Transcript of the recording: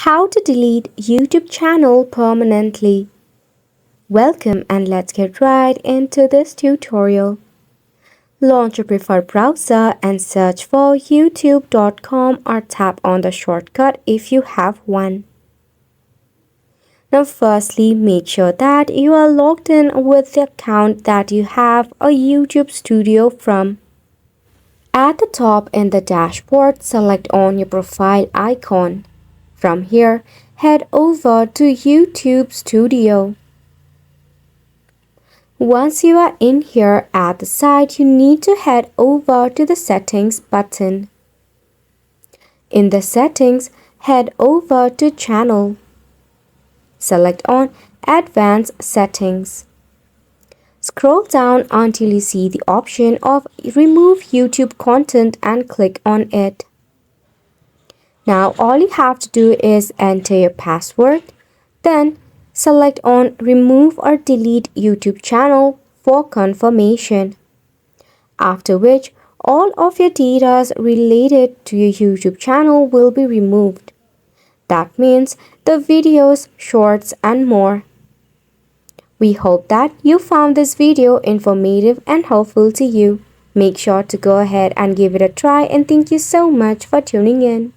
How to delete YouTube channel permanently. Welcome and let's get right into this tutorial. Launch your preferred browser and search for youtube.com or tap on the shortcut if you have one. Now firstly, make sure that you are logged in with the account that you have a YouTube studio from. At the top in the dashboard, select on your profile icon. From here, head over to YouTube Studio. Once you are in here at the side, you need to head over to the Settings button. In the Settings, head over to Channel. Select on Advanced Settings. Scroll down until you see the option of Remove YouTube Content and click on it. Now all you have to do is enter your password, then select on Remove or Delete YouTube channel for confirmation. After which, all of your data related to your YouTube channel will be removed. That means the videos, shorts and more. We hope that you found this video informative and helpful to you. Make sure to go ahead and give it a try and thank you so much for tuning in.